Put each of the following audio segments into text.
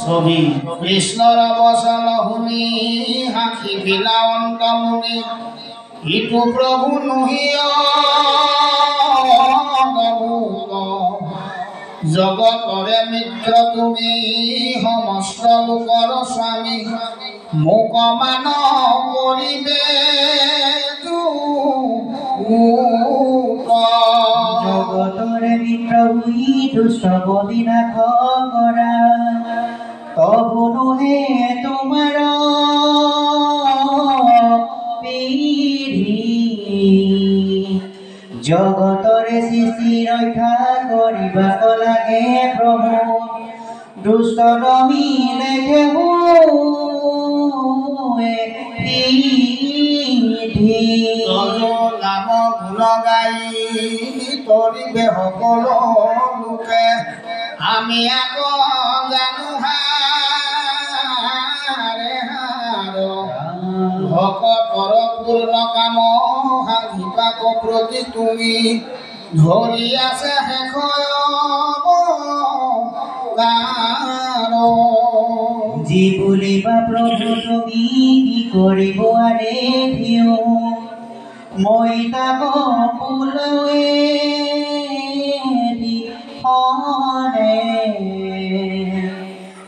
ছবি কৃষ্ণৰ বচন শুনি হাঁহি বিলাৱন্ত মুনি ইটো প্ৰভু নহিয় জগতৰে মিত্ৰ তুমি সমস্ত লোকৰ স্বামী মোক মান কৰিবে জগতৰে মিত্ৰ হৈ দুষ্ট বিনাশ কৰা তবু নোহে তোমাৰ পিধি জগতৰে সৃষ্টি ৰক্ষা কৰিবা লাগে প্ৰভু দুষ্ট নমিলে নাম গুণ গাই তৰিবে সকলো লোকে আমি আকৌ জানো ভকতৰ পূৰ্ণ কাম হাঁহিবাক প্ৰতি তুমি ধৰি আছে শেষ যি বুলিবা প্ৰভু তুমি কি কৰিব আনে ভিও মই তাক পুলৱে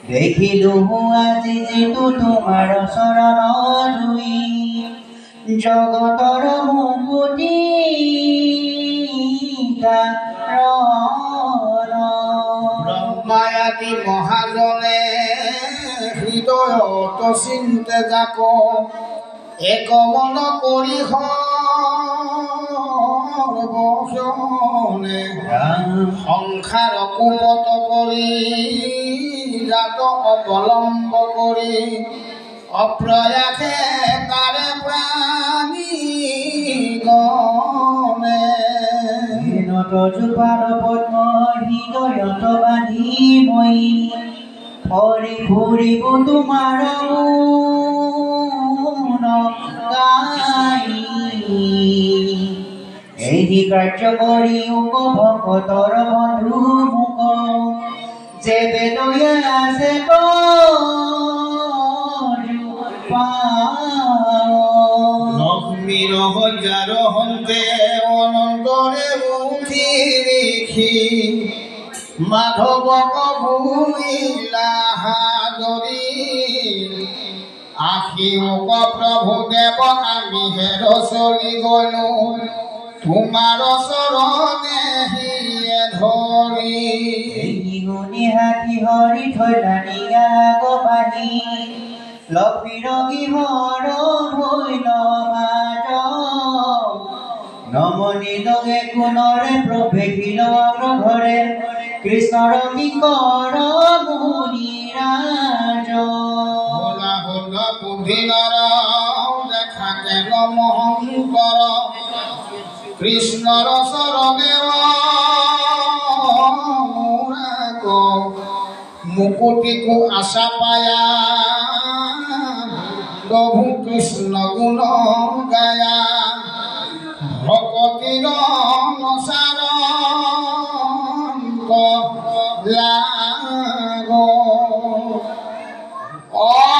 দেখিলো আজি যিটো তোমাৰ চৰণ ধুই জগতৰ মুকুতি ব্ৰহ্মায়াতি মহাজনে হৃদয়ত চিন্তে যাক এক মন কৰি সৰ্বক্ষণে সংসাৰ কুপত কৰি জাত অৱলম্ব কৰি অপ্ৰয়াসে তাৰে প্ৰাণী গণে জোপাৰ পদ্ম হৃদয়ত বান্ধি মই হৰি ফুৰিব তোমাৰ এই কাৰ্য কৰি ভকতৰ বন্ধু মোক যে বেদয়া আছে লক্ষ্মীৰ সজ্জাৰ হন্তে অনন্তৰে উঠি দেখি মাধৱক ভূমিলা সাদৰি আশী মোক প্ৰভু দেৱ আমি হেৰ চলি গলো তোমাৰ চৰণে হিয়ে ধৰি শুনি হাতী হৰি থৈলানি গাগ বাণী লক্ষ্মীৰ গৃহৰ ভৈল মাজ নমনি লগে কোণৰে প্ৰৱেশিল ঘৰে কৃষ্ণৰ কিংকৰ মুনিৰাজ ভোলা ভোলা বুদ্ধিনৰ দেখা কেল মহংকৰ কৃষ্ণৰ চৰণে মুকুটিকো আশা পায়া প্ৰভু কৃষ্ণ গুণ গায়া ভকতিৰ নচাৰ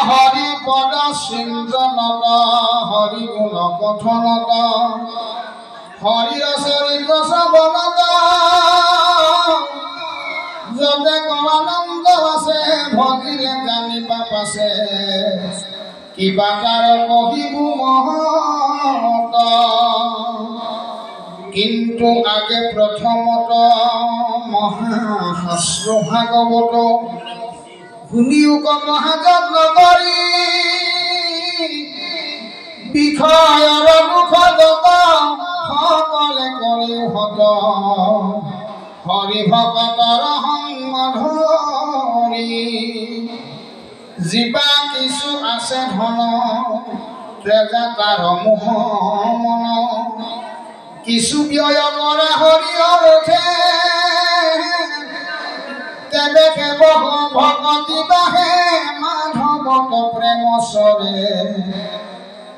হৰি পদ চিন্তনত হৰি গুণ কথনত হৰিৰ চৰিত্ৰ শ্ৰৱণত যতে আনন্দ আছে ভগিলে জানিবা পাছে কিবা তাৰ কহিব মহত কিন্তু আগে প্ৰথমত মহাশাস্ত্ৰ ভাগৱত শুনিও মহাযজ্ঞ কৰি বিষয়ৰ মুখত সকলে কৰি হত হৰি ভকতৰ সংগ ধৰি জীৱা কিছু আছে ধন তেজা তাৰ মোহ মন কিছু ব্যয় কৰা হৰিৰ উঠে তেবে কেৱল ভকতি বাহে মাধৱক প্ৰেম চৰে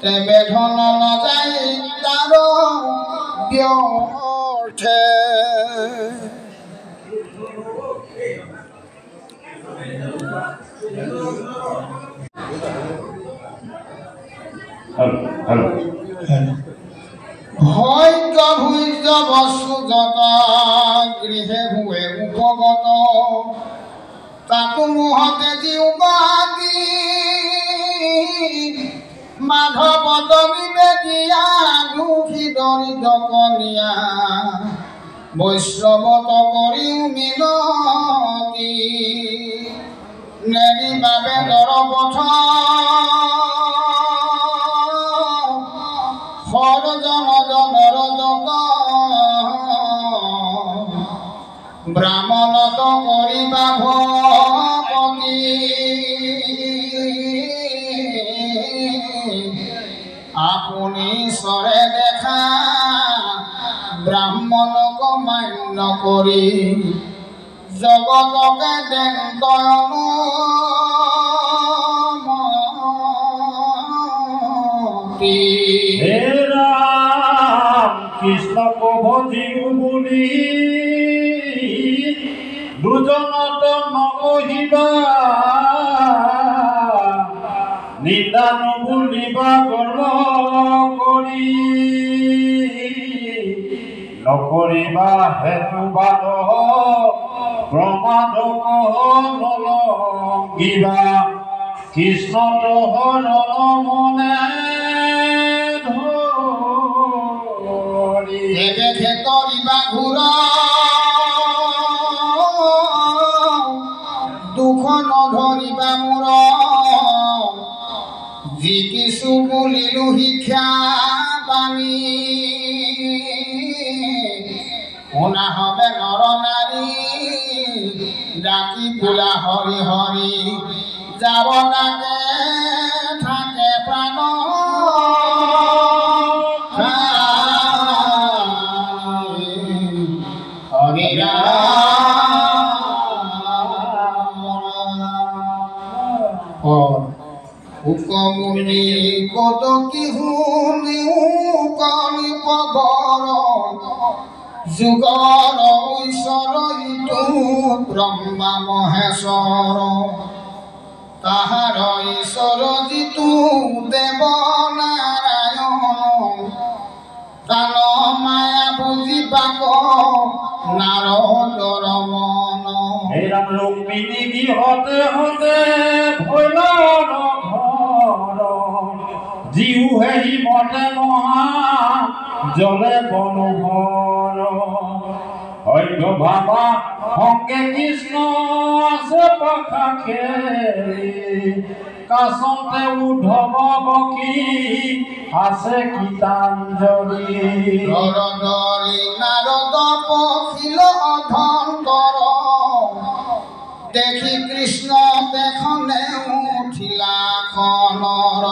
তেবে ধন নাযায় তাৰ ব্যৰ্থে ভৈৰ্য ভূৰ্য বস্তু যত গৃহে হুৱে উপগত তাকো মোহতে জীৱাতি মাধৱত নিবেদিয়া দুখী দৰিদ্ৰ কণীয়া বৈষ্ণৱত কৰিও মিনতি নেৰিবা বেদৰ পথ সৰজন জনৰ যত ব্ৰাহ্মণত কৰিবা ভকতি আপুনি চৰে দেখা ব্ৰাহ্মণক মান্য কৰি জগতকে দেন্তয়নো হে ৰাম কৃষ্ণক ভজিও বুলি দুজনত নকহিবা নিন্দা নুবুলিবা গৰ্ব কৰি নকৰিবা হেতুবাদ প্ৰমাদক নলংঘিবা কৃষ্ণত হৰণ মনে ধৰি দেখে কৰিবা ঘূৰ দুখ নধৰিবা মূৰ যি কিছু বুলিলো শিক্ষা বাণী শুনা হবে নৰ নাৰী ডাকি বোলা হৰি হৰি যাব লাগে থাকে প্ৰাণ হৰি হুকমুনি কত কি শুনিও কলি পবৰ যুগৰ ঈশ্বৰ ইটো ব্ৰহ্মা মহেশ্বৰ তাহাৰ ঈশ্বৰ যিটো দেৱ নাৰায়ণ তান মায়া বুজি পাক নাৰদৰ মন হে ৰাম ৰুক্মিণী গৃহতে হতে ভৈলৰ ঘৰ জিউ হেৰি মতে মহা জলে বনোহৰ হয়তো ভাবা সংগে কৃষ্ণ আছে পাখা খেলি কাছতে উদ্ধৱ বকি আছে গীতাঞ্জলি নৰদৰি নাৰদ পখিল অধন্তৰ দেখি কৃষ্ণ দেখনে উঠিলা খনৰ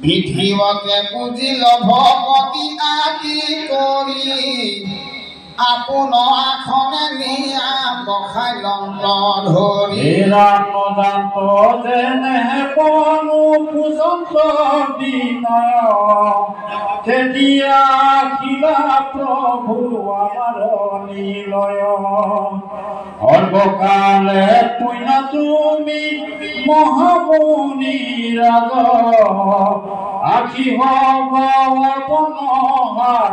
বিধিৱকে বুজিল ভকতি আদি কৰি আপোন আখনে নিয়া বখাই লণ্ড ধৰি ৰামদান্ত যেনে পনু পূজন্ত বিনয় তেতিয়া খিলা প্ৰভু আমাৰ নিলয় সৰ্বকালে পুণ্য তুমি মহামুনি ৰাজ আখি হব অৰ্পণ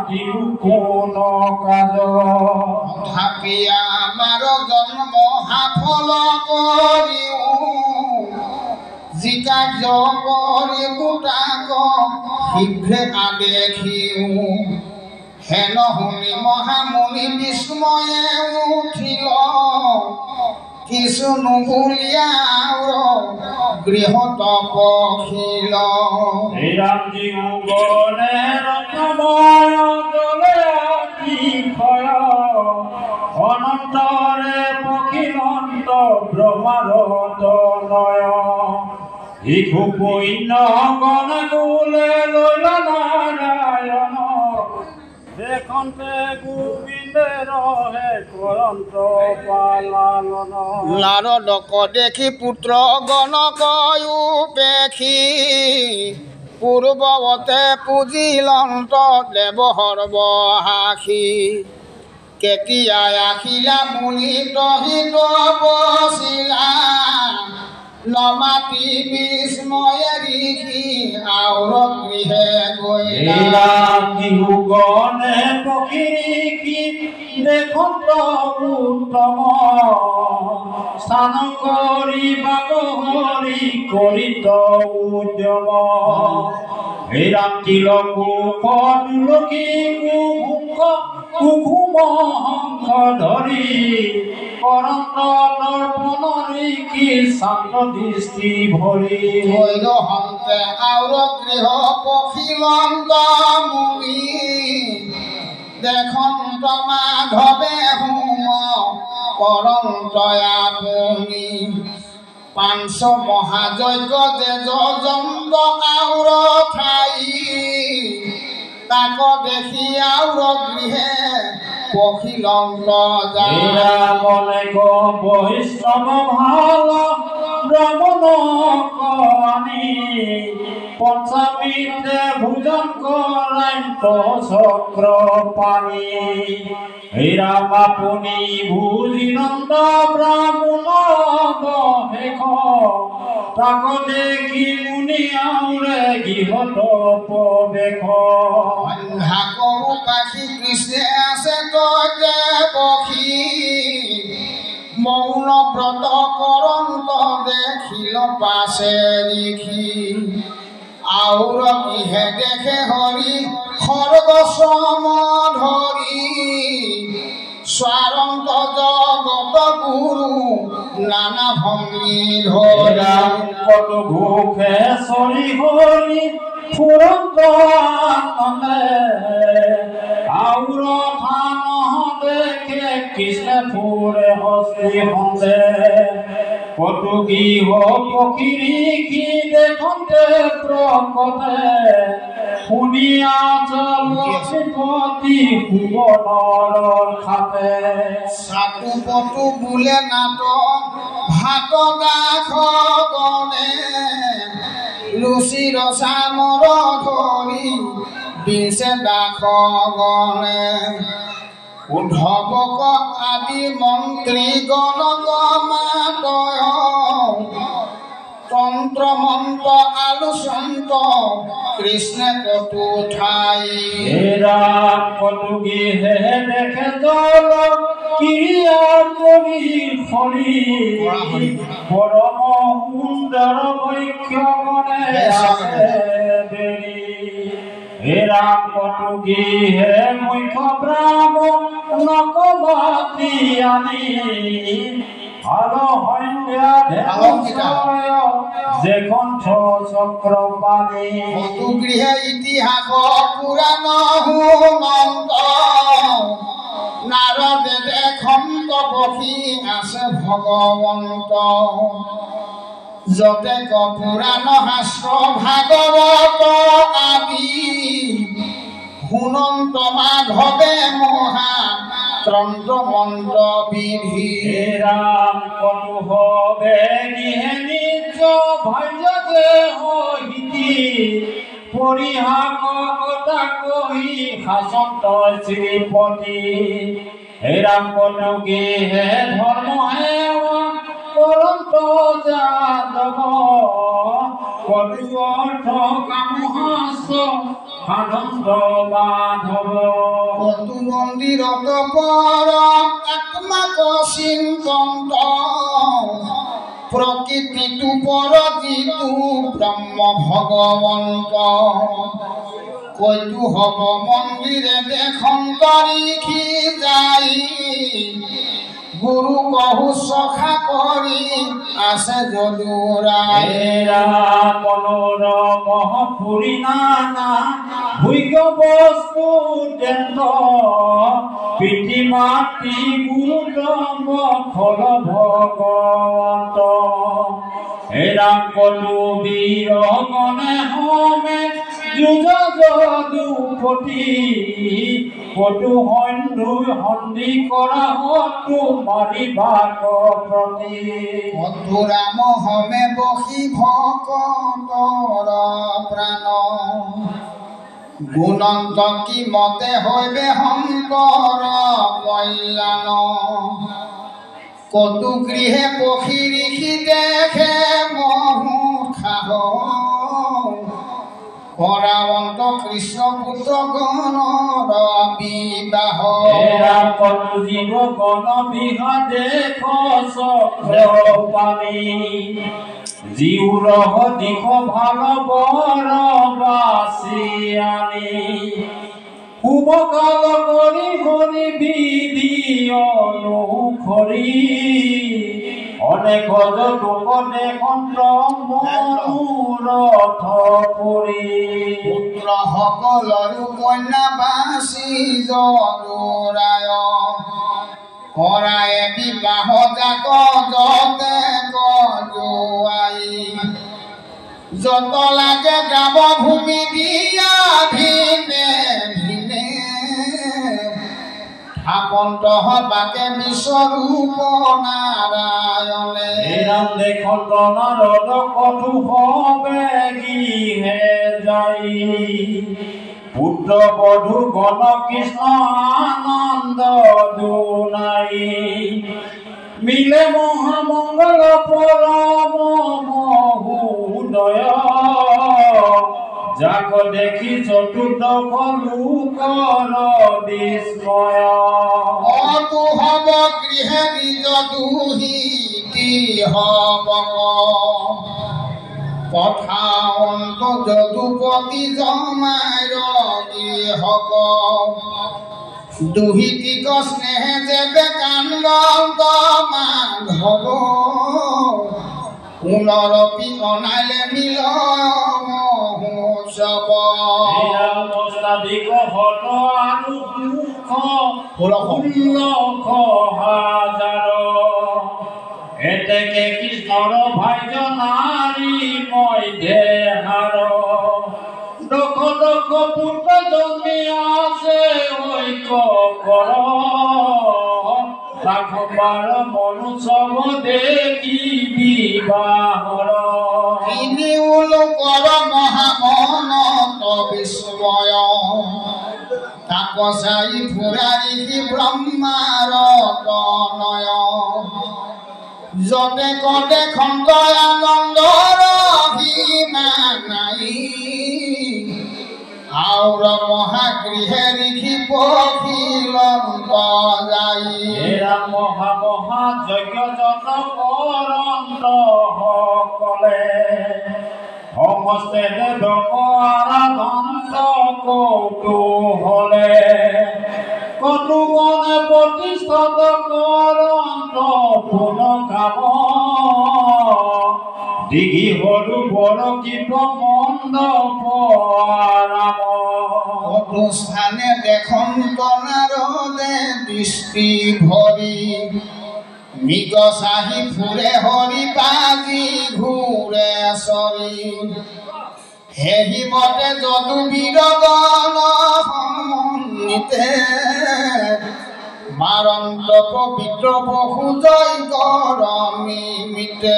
দিও কোন কাজ তথাপি আমাৰ জন্ম সাফল কৰিও যি কাৰ্য কৰি গোটাক শীঘ্ৰে আদেখিও হেন শুনি মহামুনি বিস্ময়ে উঠিল কিছু নুবুলিয়া গৃহত পখিল ৰামজি গণে ৰত্নময় জলে অতিশয় অনন্তৰে পখিলন্ত ব্ৰহ্মাৰ তনয় শিশু পুণ্য গণ গোলে লৈলা নাৰায়ণ দেখন্তে গোবিন্দে ৰহে কৰন্ত পালালন নাৰদক দেখি পুত্ৰ গণকয়ো পেখি পূৰ্বৱতে পুজিলন্ত দেৱ সৰ্বহাসী কেতিয়া আখিলা মুনি তহিত বচিলা নমাতি বিস্ময়ে ঋষি আউৰ গৃহে গৈলা গণে পক্ষী দেখন্ত উত্তম স্থান কৰি বাগৰি কৰিত উদ্যম ৰাতি তুলসী কুকুম শংখ ধৰি কৰন্ত দৰ্পণৰি কি শান্ত দৃষ্টি ভৰি হৈল হন্তে আউৰ গৃহ পখিলন্ত মুনি দেখন্ত মাধৱে হোম কৰন্ত আপুনি পাঞ্চ মহাযজ্ঞ যে যজন্ত আউৰ ঠাই তাক দেখি আউৰ গৃহে পখিলন্ত মনে বৈষ্ণৱ ভাল ব্ৰাহ্মণী পঞ্চমীতে ভোজন কৰান্ত চক্ৰ পানী ৰাম আপুনি ভোজিনন্দ ব্ৰাহ্মণ শেষ তাক দেখি মুনি আউৰে গৃহত প্ৰৱেশ কৰো পাখি কৃষ্ণে আছে ততে পখী মৌন ব্ৰত কৰন্ত দেখিল পাছে দেখি আউৰ গৃহে দেখে হৰি খৰ্গ সম ধৰি স্বাৰন্ত জগত গুৰু নানা ভংগী ধৰা কত ঘোষে চৰি হৰি ফুৰন্ত আউৰ থান দেখে কৃষ্ণ ফুৰে হস্তি সন্দে কত গৃহ পক্ষী কি দেখতে প্ৰকটে শুনিয়া লক্ষ্মীপতি সুবৰ্ণৰ খাতে সাকু পটু বোলে নাট ভাত গাখ গণে লুচি ৰচামৰ ধৰি দিছে দাখ গণে উদ্ধৱক আদি মন্ত্ৰী গণক মাতয় তন্ত্ৰ মন্ত্ৰ আলোচন্ত কৃষ্ণে কটু ঠাই কটুগিহে দেখে জল ক্ৰিয়া কৰি হৰি পৰম সুন্দৰ বৈক্ষমনে আছে বেৰি হেৰাম কটুগিহে মুখ্য ব্ৰাহ্মণক মাতি আনি যেকণ্ঠ চক্ৰ পানী গৃহে ইতিহাস পুৰাণ হুমন্ত নাৰদে দেখন্ত পখী আছে ভগৱন্ত যতে পুৰাণ শাস্ত্ৰ ভাগৱত আদি শুনন্ত মাধৱে মহা তন্ত্ৰ মন্ত্ৰ বিধি ৰাম কটু হবে নিজ ভাইজে হিতি পৰিহাস কথা কহি শাসন্ত শ্ৰীপতি ৰাম কটুগিহে ধৰ্ম সেৱা কৰন্ত যাদৱ কটু অৰ্থ কামহাস সাধন্ত মাধৱ কটু মন্দিৰত পৰ আত্মাক চিন্তন্ত প্ৰকৃতিটো পৰ যিটো ব্ৰহ্ম ভগৱন্ত কৈতো হব মন্দিৰে দেখন্ত ঋষি যাই গুৰু কহু সখা কৰি আছে যদুৰাই মনোৰম ফুৰি নানা ভুইগ বস্তু দেন্দ পিতৃ মাতৃ গুৰুতম ফল ভগৱন্ত হেৰাম কটু বীৰ গণে হমে যুজ যদুপতি কটু সন্ধি কৰা হতু মাৰিবাক প্ৰতি মধুৰাম হমে বসি ভকতৰ প্ৰাণ গুণন্ত কি মতে হৈবে শংকৰ কল্যাণ কটু গৃহে পখী ঋষি দেখে পুত্ৰ গণৰ বিবাহ এৰা কতু জীৱ গণ বিহা দেখ চক্ৰ পানী জিউৰহ দিশ ভাল বৰ বাচি আনি শুভকাল কৰি হৰি বিধি অনুসৰি অনেক যতুক দেখন্ত মনোৰথ পৰি পুত্ৰসকলৰো কন্যা বাচি জৰুৰায় কৰায়ে বিবাহ যাক যতে কজুৱাই যত লাগে গাব ভূমি দিয়া ভিনে ভিনে আপন্ত হবাকে বিশ্বৰূপ নাৰায়ণে এৰাম দেখন্ত নাৰদ কঠু হবে গিহে যাই পুত্ৰ বধূ গণ কৃষ্ণ আনন্দ দুনাই মিলে মহামঙ্গল পৰম মহোদয় যাক দেখি চতুৰ্দশ লোকৰ বিস্ময় অতু হব গৃহে নিজ দুহিতি হব কথা অন্ত যদুপতি জমাই হব দুহিতিক স্নেহে যেবে কাণ্ড মাধৱ পুনৰপি অনাইলে মিল মহোৎসৱ অষ্টাধিক শত আৰু ষোল্লশ হাজাৰ এতেকে কৃষ্ণৰ ভাগ্য নাৰী মধ্যে হাৰ দশ দশ পুত্ৰ জন্মি আছে ঐক্য কৰ লাখবাৰ মনুষ্য দেখি বিবাহৰ তিনিও লোকৰ মহামনত বিস্ময় তাক চাই ফুৰাৰি ব্ৰহ্মাৰ তনয় যতে কতে খন্ত আনন্দৰ সীমা নাই আউৰ মহাগৃহে লিখি পখিলন্ত যাই এৰা মহা মহা যজ্ঞ যত কৰন্ত সকলে সমস্তে দেৱক আৰাধন্ত কৌতূহলে কটুগণে প্ৰতিষ্ঠিত কৰন্ত পুন কাম দিঘি সৰু বৰ কীপ মণ্ডপ আৰাম স্থানে দেখন্ত নাৰদে দৃষ্টি ভৰি মৃগ চাহি ফুৰে হৰি বাজি ঘূৰে চৰি হেহি মতে যদু বীৰগণ সন্নিতে মাৰন্ত পবিত্ৰ পশু জয় কৰমি মিতে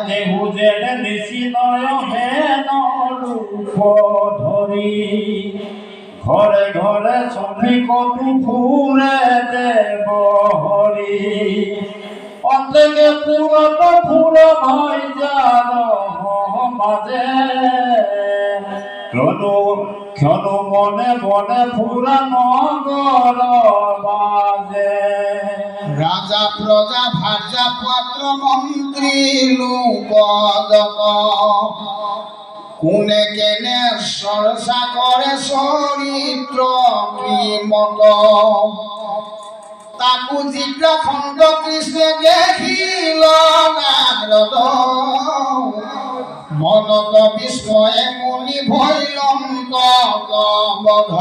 দেহু যেনে নিচিনয় হেন ৰূপ ধৰি ঘৰে ঘৰে চলি কটু ফুৰে দেৱ হৰি অন্তেকে পুৰত ফুৰ ভাই যাৰ মাজে ক্ষণো মনে মনে ফুৰা নগৰ বাজে রাজা প্রজা ভার্যা পাত্র মন্ত্রী লোকদক কোনে কেনে সরসা করে চরিত্র কি মত তাকু জিজ্ঞ খণ্ড কৃষ্ণে দেখিল নারদ মনত বিস্ময়ে মুনি ভৈলন্ত বধ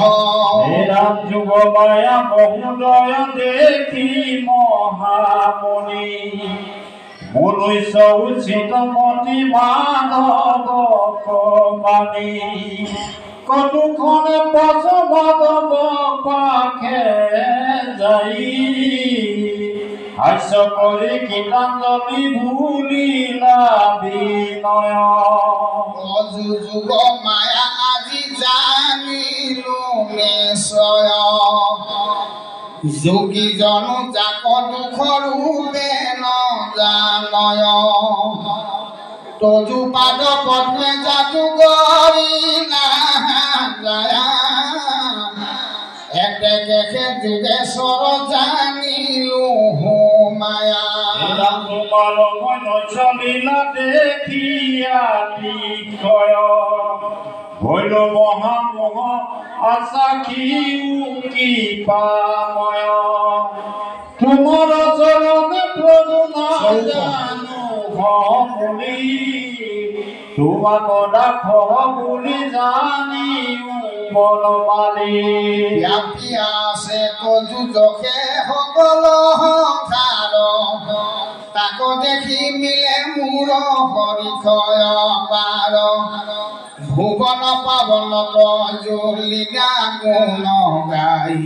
এরাম যুগ মায়া মহোদয় দেখি মহামণি মনুষ্য উচিত মতি মাধৱ মানি কটুখনে পশ মাধৱ পাখে যাই হাস্য কৰি গীতাঞ্জলি ভুলিলা বিনয় যুগ মায়া আজি জানিলো নিশ্চয় যোগী জন যাক দুখ ৰূপে নজানয় তজু পাদ পদ্মে যাতু গৰিলা যায় দেখে যুগেশ্বর জানিলু মায়া তোমার মন চলিলা দেখিয়া নিক্ষয় হইল মহামোহ আশা কি পাময় তোমার চরণে প্রভু না জানো হলি তোমাক ডাক বুলি জানি বলমালি ব্যাপী আছে তজু জখে সকল সংসার তাক দেখি মিলে মূৰ হৰিষয় পাৰ ভুৱন পাৱন তজুলিগা গুণ গাই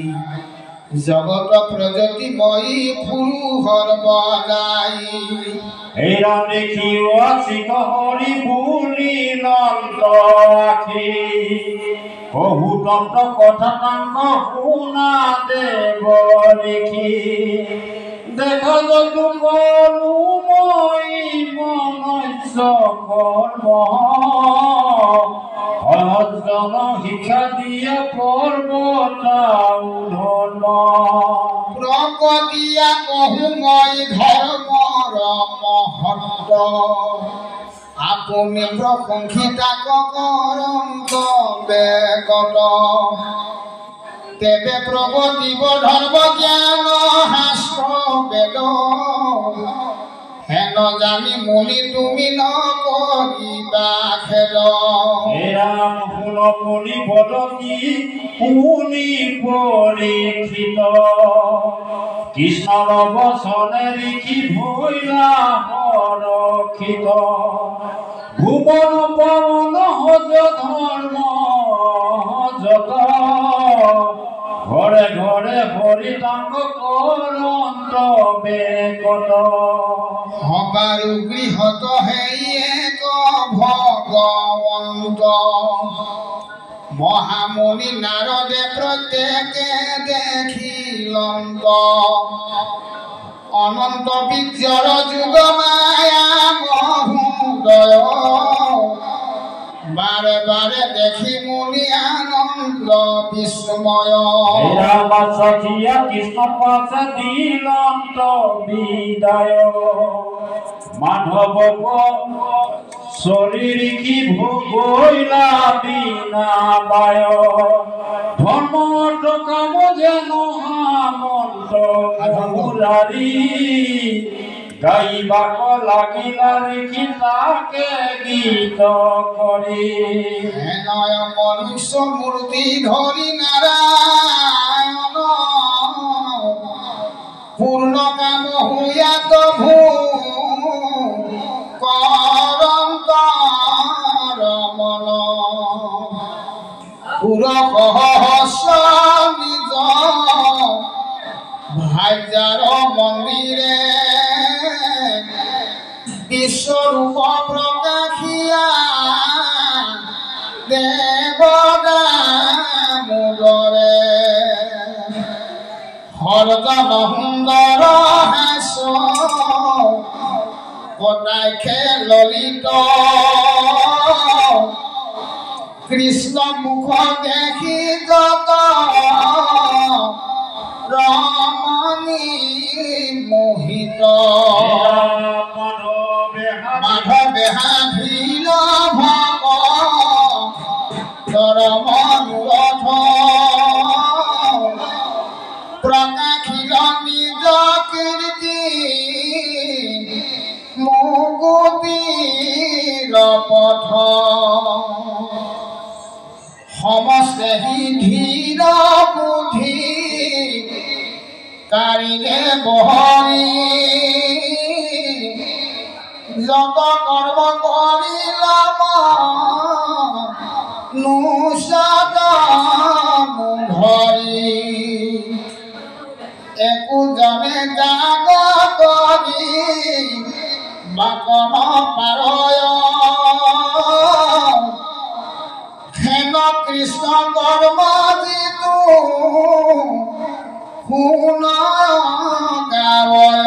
জগত প্ৰজ্যোতিময়ী পুৰুষৰ বদাই এরা দেখিও আসিক হরি বুলি নন্দ আখি বহু তন্ত্র কথা তাঙ্ক শুনা দেব দেখি দেখা যতু কলু মই মনুষ্য কর্ম অজন শিক্ষা দিয়ে পৰ্বতাও ধৰ্ম প্ৰগতিয়া কহু মই ধৰ্মৰ মহত্ব আপুনি প্ৰশংসিতা কৰন্ত বেগত তেবে প্ৰগতিব ধৰ্ম জ্ঞান শাস্ত্ৰ বেদ হেন জানি মুনি তুমি নকৰিবা খেদ এৰাম ফুল মুনি বদতি শুনি পৰীক্ষিত কৃষ্ণৰ বচনে লিখি ভৈলা সৰক্ষিত ভুৱন পৱন হজ ধৰ্ম যত ঘৰে ঘৰে হৰিতাঙ্গ কৰন্ত বেকত সবাৰু গৃহত হেই এক ভগৱন্ত মহামুনি নাৰদে প্ৰত্যেকে দেখিলন্ত অনন্ত বীৰ্যৰ যুগ মায়া মহোদয় বাৰে বাৰে দেখি মুনি আনন্দ বিস্ময় সখিয়া কৃষ্ণ পাশে দিলন্ত বিদায় মাধব শরীর কি ভোগইলা বিনা বায় ধর্ম কাম যেন মন্ত মুরারি গাইবাক লাগিলা রেখি তাকে গীত করি নয় মনুষ্য মূর্তি ধরি নারায়ণ পূর্ণ কাম হুয়াত ভূ করন্ত রমন পুরসহস্র নিজ ভাগ্যার মন্দিরে বিশ্বরূপ প্রকাশিয়া দেবদামোদরে হরজন সুন্দর হাস পতাইখে ললিত কৃষ্ণ মুখ দেখি যত রমণী মোহিত মাধবে হাভিল ভগ ধৰ্মনুৰথ প্ৰকাশিল নিজ কীৰ্তি মুগুতিৰ পথ সমস্তে ধীৰ বুদ্ধি কাৰিলে বহৰি যত কৰ্ম কৰিলাম নুষদ ধৰি একো জনে জাগ কৰি বাকন পাৰয় হেন কৃষ্ণ কৰ্ম যিটো শুন গাৱয়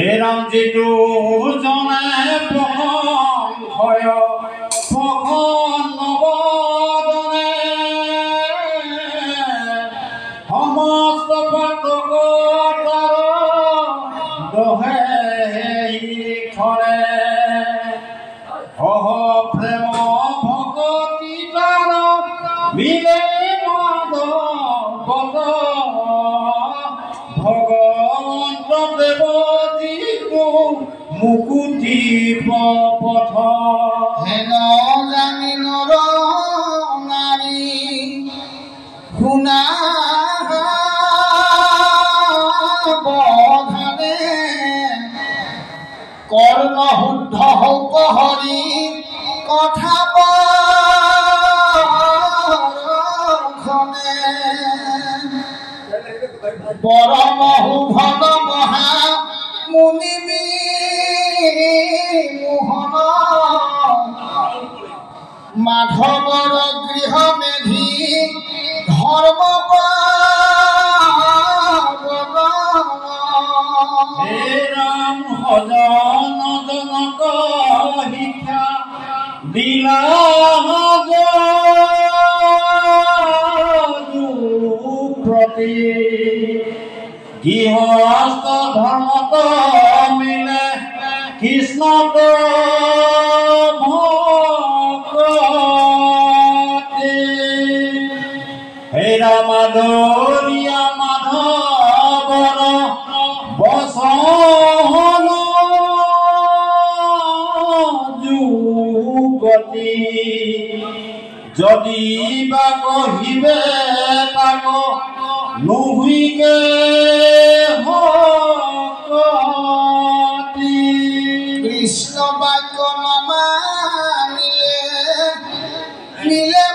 এৰাম যিটো জনে হয় নবদনে মুকুতি পথ হেন জানি নৰ নাৰী শুনা বধানে কৰ্ম শুদ্ধ হৌক হৰি কথা পৰম শুভন মহা মুনি মোহন মাধৱৰ গৃহ মেধি ধৰ্ম হে ৰাম সজন জনক শিক্ষা দিলা প্ৰতি গৃহস্থ ধৰ্মত মিলে কৃষ্ণ হে ৰামাদৰিয়া মাধৱৰ বচন যুগতি যদি বা কহিবে তাক নুহুইকে কৃষ্ণ বাক্য নমানিলে মিলে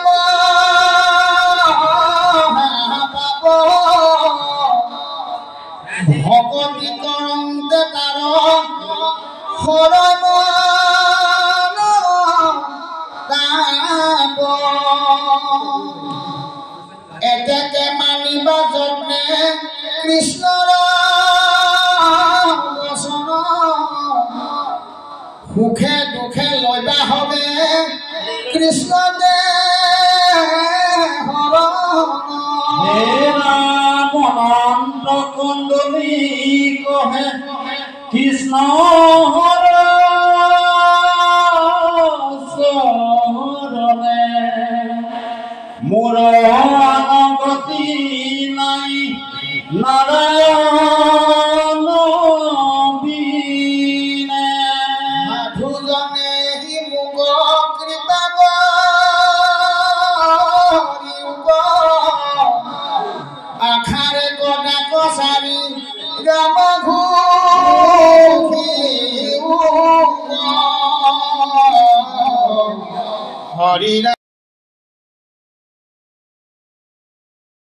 পাব ভকতি কৰংতে তাৰ শৰণ এতেকে মানিবা যত্নে কৃষ্ণৰ বচন সুখে দুখে লইবা হবে কৃষ্ণ দে হে ৰাম অনন্ত কুণ্ডলী কহে কৃষ্ণ চৰণে মোৰ গতি নাই নাৰায়ণ বিনে সাধুজনে হি মোক কৃপা কৰি আখাৰে কটা কছাৰী ৰাম ঘূৰি হৰি